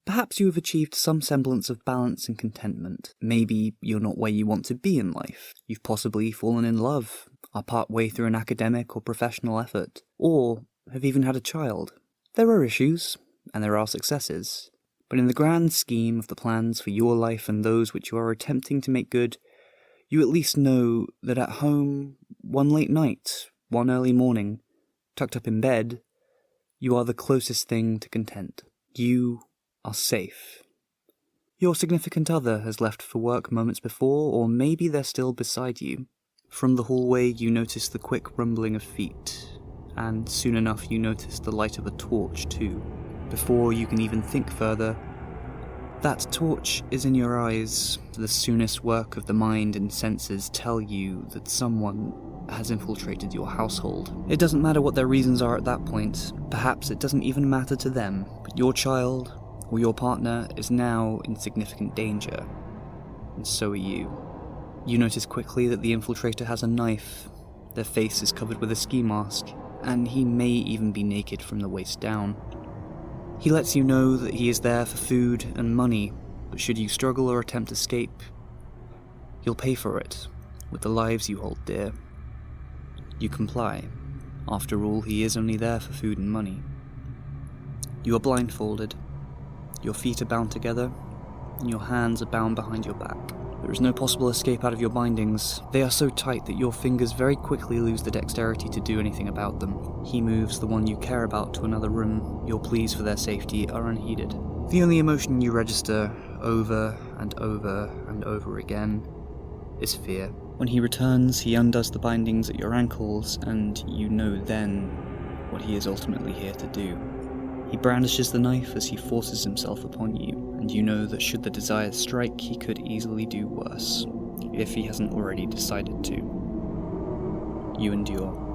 Perhaps you have achieved some semblance of balance and contentment. Maybe you're not where you want to be in life. You've possibly fallen in love, are part way through an academic or professional effort, or have even had a child. There are issues, and there are successes, but in the grand scheme of the plans for your life and those which you are attempting to make good, you at least know that at home, one late night, one early morning, tucked up in bed, you are the closest thing to content. You are safe. Your significant other has left for work moments before, or maybe they're still beside you. From the hallway you notice the quick rumbling of feet, and soon enough you notice the light of a torch too. Before you can even think further, that torch is in your eyes. The soonest work of the mind and senses tell you that someone has infiltrated your household. It doesn't matter what their reasons are at that point. Perhaps it doesn't even matter to them, but your child or your partner is now in significant danger, and so are you. You notice quickly that the infiltrator has a knife, their face is covered with a ski mask, and he may even be naked from the waist down. He lets you know that he is there for food and money, but should you struggle or attempt escape, you'll pay for it with the lives you hold dear. You comply. After all, he is only there for food and money. You are blindfolded. Your feet are bound together, and your hands are bound behind your back. There is no possible escape out of your bindings. They are so tight that your fingers very quickly lose the dexterity to do anything about them. He moves the one you care about to another room. Your pleas for their safety are unheeded. The only emotion you register over and over and over again is fear. When he returns, he undoes the bindings at your ankles, and you know then what he is ultimately here to do. He brandishes the knife as he forces himself upon you, and you know that should the desire strike, he could easily do worse, if he hasn't already decided to. You endure.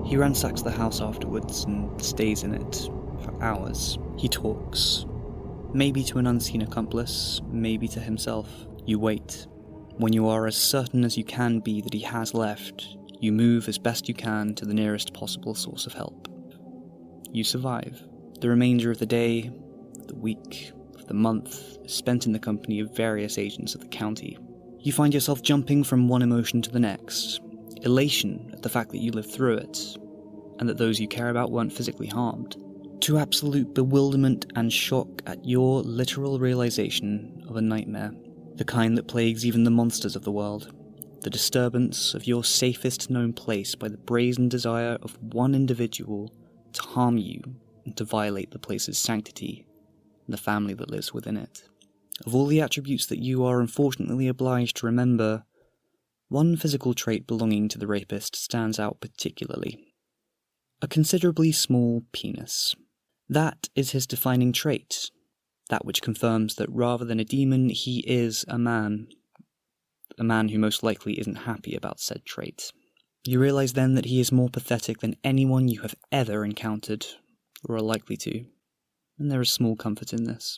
He ransacks the house afterwards and stays in it for hours. He talks, maybe to an unseen accomplice, maybe to himself. You wait. When you are as certain as you can be that he has left, you move as best you can to the nearest possible source of help. You survive. The remainder of the day, the week, of the month is spent in the company of various agents of the county. You find yourself jumping from one emotion to the next. Elation at the fact that you lived through it, and that those you care about weren't physically harmed, to absolute bewilderment and shock at your literal realization of a nightmare. The kind that plagues even the monsters of the world. The disturbance of your safest known place by the brazen desire of one individual to harm you and to violate the place's sanctity and the family that lives within it. Of all the attributes that you are unfortunately obliged to remember, one physical trait belonging to the rapist stands out particularly. A considerably small penis. That is his defining trait. That which confirms that rather than a demon, he is a man who most likely isn't happy about said trait. You realize then that he is more pathetic than anyone you have ever encountered, or are likely to, and there is small comfort in this.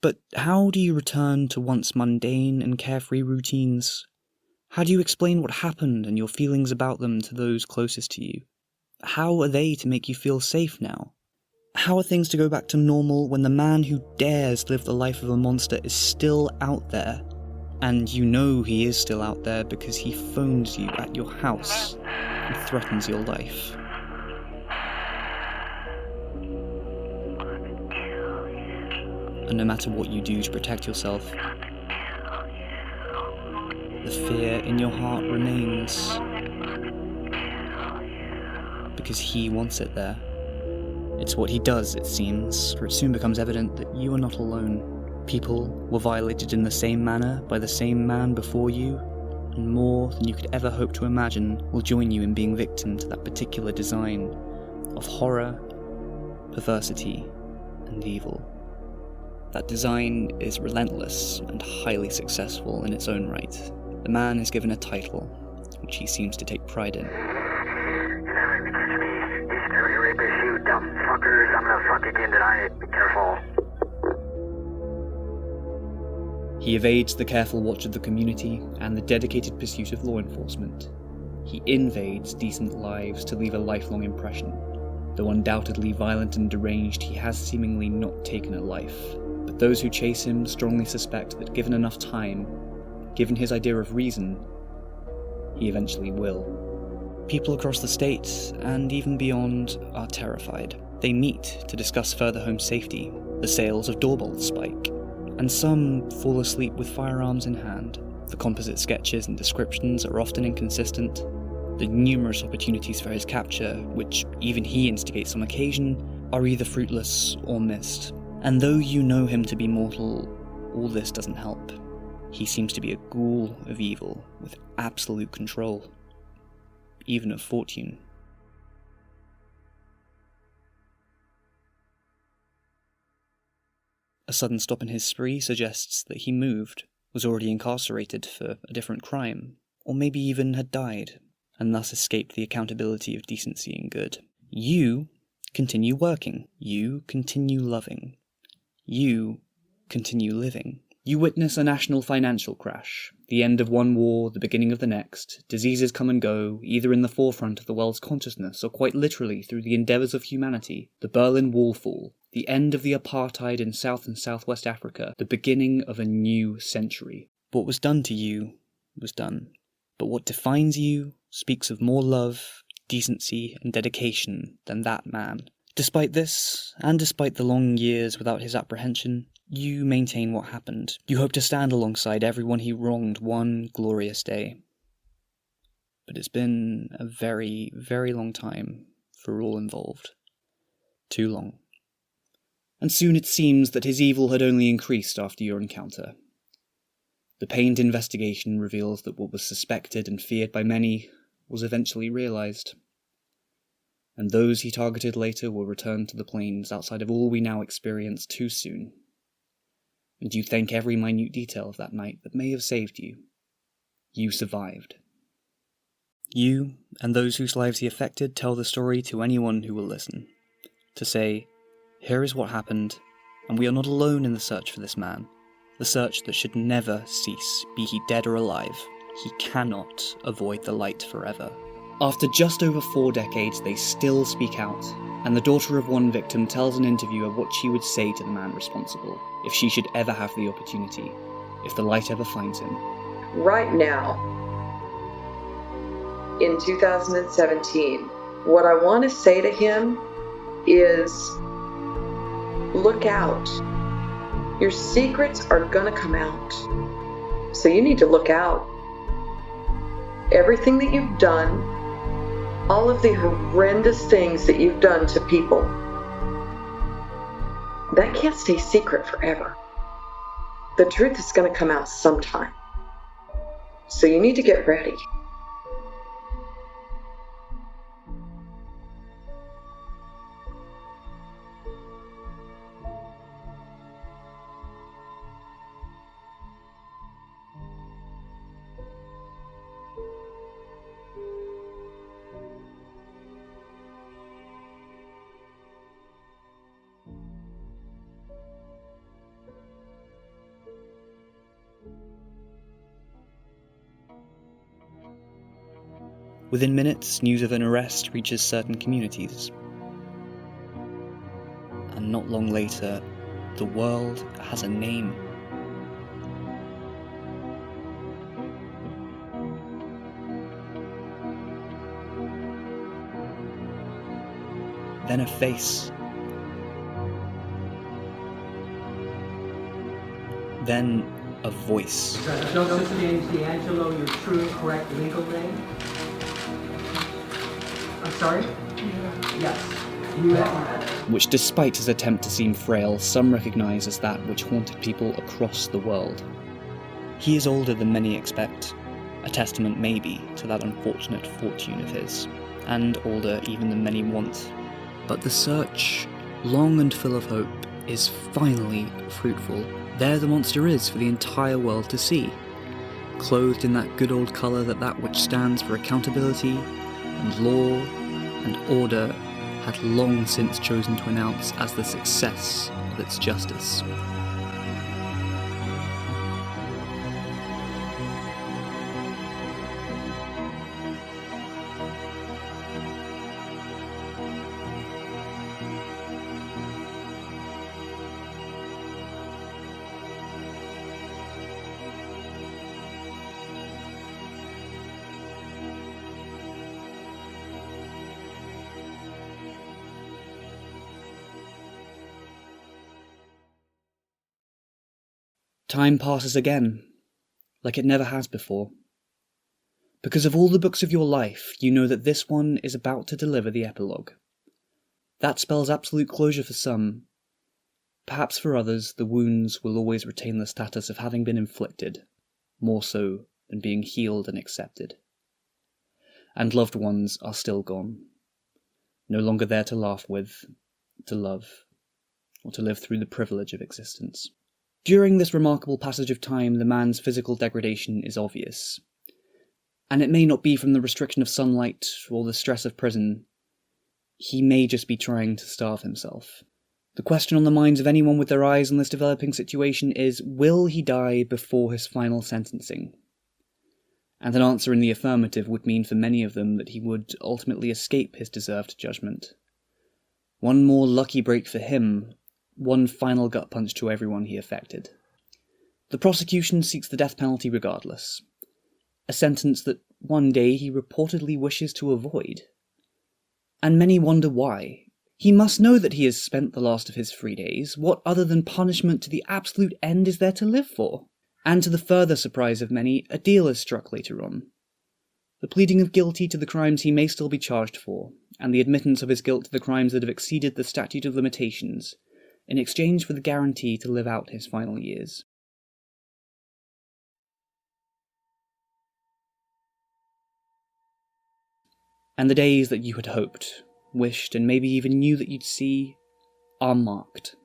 But how do you return to once mundane and carefree routines? How do you explain what happened and your feelings about them to those closest to you? How are they to make you feel safe now? How are things to go back to normal when the man who dares live the life of a monster is still out there? And you know he is still out there because he phones you at your house and threatens your life. And no matter what you do to protect yourself, the fear in your heart remains. Because he wants it there. It's what he does, it seems, for it soon becomes evident that you are not alone. People were violated in the same manner by the same man before you, and more than you could ever hope to imagine will join you in being victim to that particular design of horror, perversity, and evil. That design is relentless and highly successful in its own right. The man is given a title, which he seems to take pride in. You dumb fuckers, I'm gonna fuck again tonight, be careful. He He evades the careful watch of the community and the dedicated pursuit of law enforcement. He invades decent lives to leave a lifelong impression. Though undoubtedly violent and deranged, he has seemingly not taken a life. But those who chase him strongly suspect that given enough time, given his idea of reason, he eventually will. People across the state, and even beyond, are terrified. They meet to discuss further home safety. The sales of doorbells spike, and some fall asleep with firearms in hand. The composite sketches and descriptions are often inconsistent. The numerous opportunities for his capture, which even he instigates on occasion, are either fruitless or missed. And though you know him to be mortal, all this doesn't help. He seems to be a ghoul of evil, with absolute control, even of fortune. A sudden stop in his spree suggests that he moved, was already incarcerated for a different crime, or maybe even had died, and thus escaped the accountability of decency and good. You continue working. You continue loving. You continue living. You witness a national financial crash, the end of one war, the beginning of the next. Diseases come and go, either in the forefront of the world's consciousness or quite literally through the endeavours of humanity. The Berlin Wall fall, the end of the apartheid in South and Southwest Africa, the beginning of a new century. What was done to you was done. But what defines you speaks of more love, decency, and dedication than that man. Despite this, and despite the long years without his apprehension, you maintain what happened. You hope to stand alongside everyone he wronged one glorious day. But it's been a very, very long time for all involved. Too long. And soon it seems that his evil had only increased after your encounter. The pained investigation reveals that what was suspected and feared by many was eventually realised. And those he targeted later will return to the plains outside of all we now experience too soon. And you thank every minute detail of that night that may have saved you. You survived. You, and those whose lives he affected, tell the story to anyone who will listen. To say, here is what happened, and we are not alone in the search for this man. The search that should never cease, be he dead or alive. He cannot avoid the light forever. After just over 4 decades, they still speak out, and the daughter of one victim tells an interviewer what she would say to the man responsible, if she should ever have the opportunity, if the light ever finds him. Right now, in 2017, what I want to say to him is, look out. Your secrets are gonna come out. So you need to look out. Everything that you've done, all of the horrendous things that you've done to people, that can't stay secret forever. The truth is gonna come out sometime. So you need to get ready. Within minutes, news of an arrest reaches certain communities. And not long later, the world has a name. Then a face. Then a voice. Joseph James D'Angelo, your true and correct legal name? I'm sorry? Yes. You have. Which, despite his attempt to seem frail, some recognise as that which haunted people across the world. He is older than many expect, a testament maybe to that unfortunate fortune of his, and older even than many want. But the search, long and full of hope, is finally fruitful. There the monster is for the entire world to see, clothed in that good old colour that which stands for accountability and law and order had long since chosen to announce as the success of its justice. Time passes again, like it never has before. Because of all the books of your life, you know that this one is about to deliver the epilogue. That spells absolute closure for some. Perhaps for others, the wounds will always retain the status of having been inflicted, more so than being healed and accepted. And loved ones are still gone, no longer there to laugh with, to love, or to live through the privilege of existence. During this remarkable passage of time, the man's physical degradation is obvious. And it may not be from the restriction of sunlight or the stress of prison. He may just be trying to starve himself. The question on the minds of anyone with their eyes on this developing situation is, will he die before his final sentencing? And an answer in the affirmative would mean for many of them that he would ultimately escape his deserved judgment. One more lucky break for him, one final gut punch to everyone he affected. The prosecution seeks the death penalty regardless, a sentence that one day he reportedly wishes to avoid. And many wonder why. He must know that he has spent the last of his free days. What other than punishment to the absolute end is there to live for? And to the further surprise of many, a deal is struck later on. The pleading of guilty to the crimes he may still be charged for, and the admittance of his guilt to the crimes that have exceeded the statute of limitations, in exchange for the guarantee to live out his final years. And the days that you had hoped, wished, and maybe even knew that you'd see, are marked.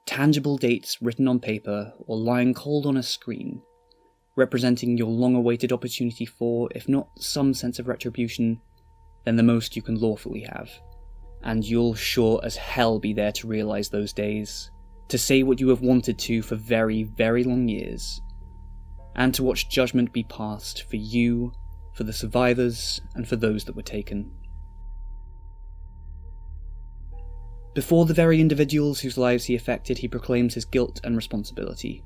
Tangible dates written on paper or lying cold on a screen, representing your long-awaited opportunity for, if not some sense of retribution, then the most you can lawfully have. And you'll sure as hell be there to realise those days, to say what you have wanted to for very, very long years, and to watch judgment be passed for you, for the survivors, and for those that were taken. Before the very individuals whose lives he affected, he proclaims his guilt and responsibility,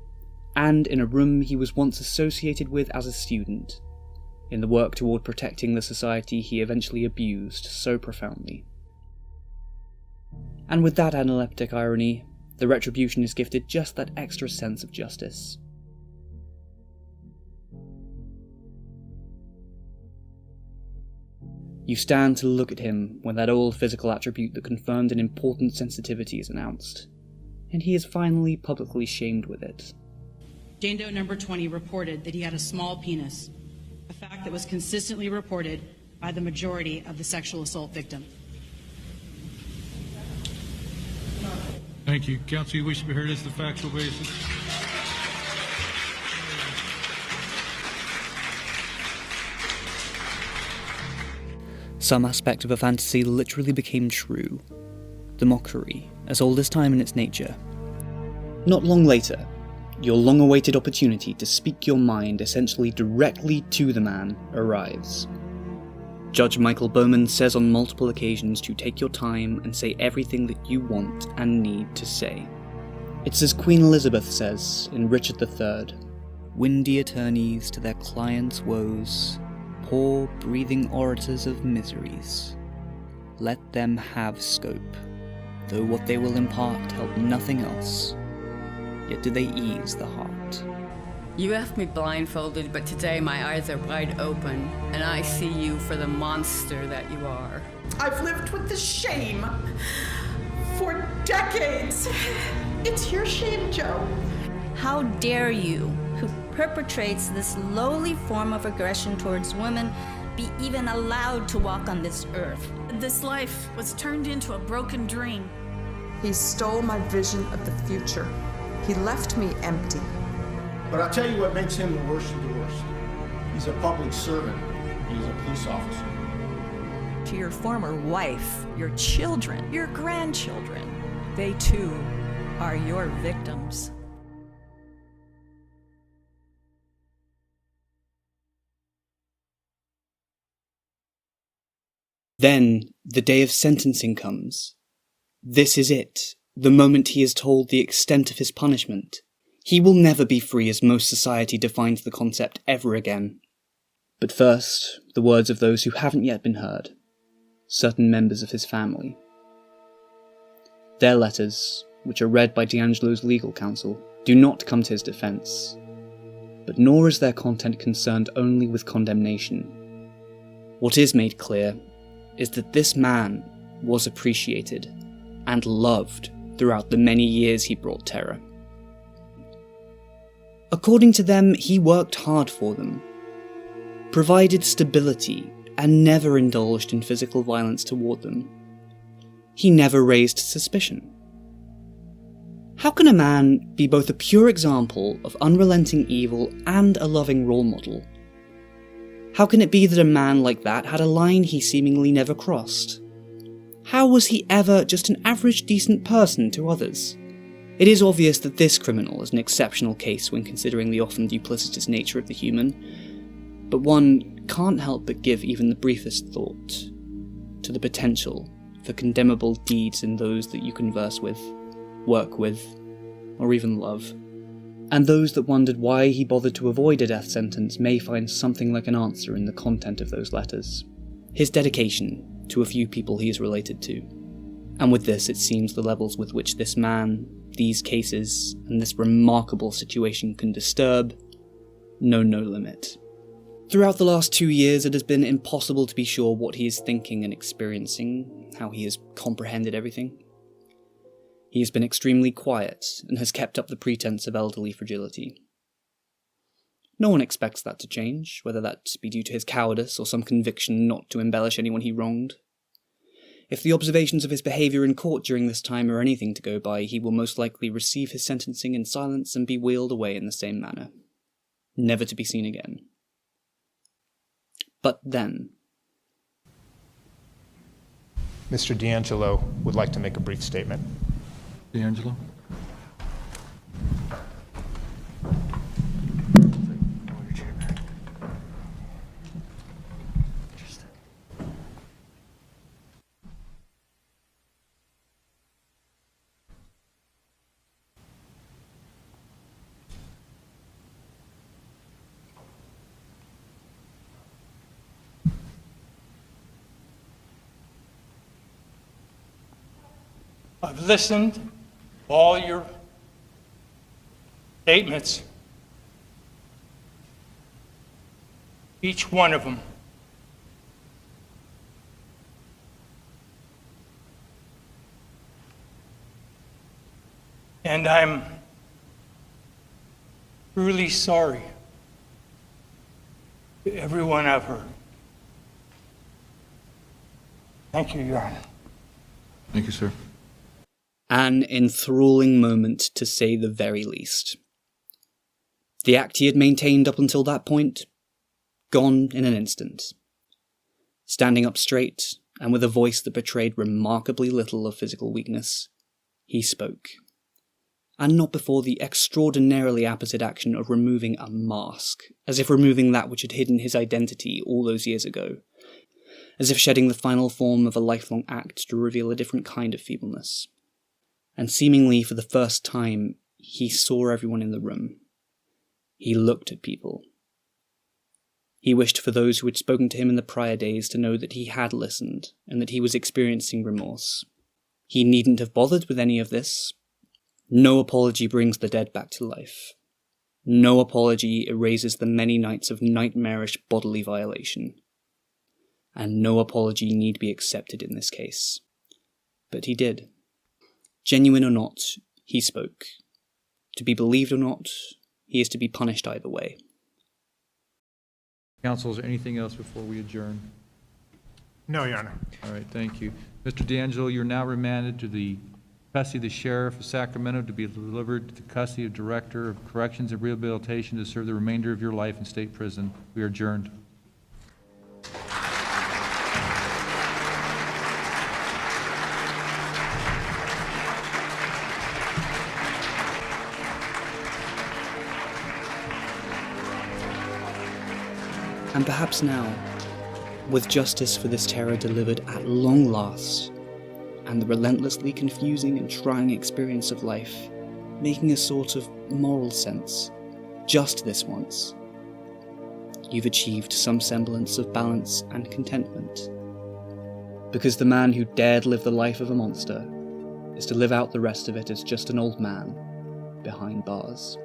and in a room he was once associated with as a student, in the work toward protecting the society he eventually abused so profoundly. And with that analeptic irony, the retribution is gifted just that extra sense of justice. You stand to look at him when that old physical attribute that confirmed an important sensitivity is announced, and he is finally publicly shamed with it. Jane Doe number 20 reported that he had a small penis, a fact that was consistently reported by the majority of the sexual assault victims. Thank you. Counsel, you wish to be heard as the factual basis? Some aspect of a fantasy literally became true. The mockery, as old as time in its nature. Not long later, your long-awaited opportunity to speak your mind essentially directly to the man arrives. Judge Michael Bowman says on multiple occasions to take your time and say everything that you want and need to say. It's as Queen Elizabeth says in Richard III, "Windy attorneys to their clients' woes, poor breathing orators of miseries. Let them have scope, though what they will impart help nothing else, yet do they ease the heart." You left me blindfolded, but today my eyes are wide open, and I see you for the monster that you are. I've lived with the shame for decades. It's your shame, Joe. How dare you, who perpetrates this lowly form of aggression towards women, be even allowed to walk on this earth? This life was turned into a broken dream. He stole my vision of the future. He left me empty. But I'll tell you what makes him the worst of the worst. He's a public servant. He's a police officer. To your former wife, your children, your grandchildren, they too are your victims. Then, the day of sentencing comes. This is it, the moment he is told the extent of his punishment. He will never be free as most society defines the concept ever again. But first, the words of those who haven't yet been heard, certain members of his family. Their letters, which are read by D'Angelo's legal counsel, do not come to his defence, but nor is their content concerned only with condemnation. What is made clear is that this man was appreciated and loved throughout the many years he brought terror. According to them, he worked hard for them, provided stability, and never indulged in physical violence toward them. He never raised suspicion. How can a man be both a pure example of unrelenting evil and a loving role model? How can it be that a man like that had a line he seemingly never crossed? How was he ever just an average decent person to others? It is obvious that this criminal is an exceptional case when considering the often duplicitous nature of the human, but one can't help but give even the briefest thought to the potential for condemnable deeds in those that you converse with, work with, or even love. And those that wondered why he bothered to avoid a death sentence may find something like an answer in the content of those letters. His dedication to a few people he is related to. And with this, it seems the levels with which this man, these cases, and this remarkable situation can disturb know no limit. Throughout the last 2 years, it has been impossible to be sure what he is thinking and experiencing, how he has comprehended everything. He has been extremely quiet, and has kept up the pretense of elderly fragility. No one expects that to change, whether that be due to his cowardice or some conviction not to embellish anyone he wronged. If the observations of his behaviour in court during this time are anything to go by, he will most likely receive his sentencing in silence and be wheeled away in the same manner, never to be seen again. But then... Mr. D'Angelo would like to make a brief statement. D'Angelo? I've listened to all your statements, each one of them. And I'm truly sorry to everyone I've hurt. Thank you, Your Honor. Thank you, sir. An enthralling moment, to say the very least. The act he had maintained up until that point, gone in an instant. Standing up straight, and with a voice that betrayed remarkably little of physical weakness, he spoke. And not before the extraordinarily apposite action of removing a mask, as if removing that which had hidden his identity all those years ago, as if shedding the final form of a lifelong act to reveal a different kind of feebleness. And seemingly for the first time, he saw everyone in the room. He looked at people. He wished for those who had spoken to him in the prior days to know that he had listened, and that he was experiencing remorse. He needn't have bothered with any of this. No apology brings the dead back to life. No apology erases the many nights of nightmarish bodily violation. And no apology need be accepted in this case. But he did. Genuine or not, he spoke. To be believed or not, he is to be punished either way. Counsel, is there anything else before we adjourn? No, Your Honor. All right, thank you. Mr. D'Angelo, you're now remanded to the custody of the Sheriff of Sacramento to be delivered to the custody of Director of Corrections and Rehabilitation to serve the remainder of your life in state prison. We are adjourned. And perhaps now, with justice for this terror delivered at long last, and the relentlessly confusing and trying experience of life making a sort of moral sense, just this once, you've achieved some semblance of balance and contentment. Because the man who dared live the life of a monster is to live out the rest of it as just an old man, behind bars.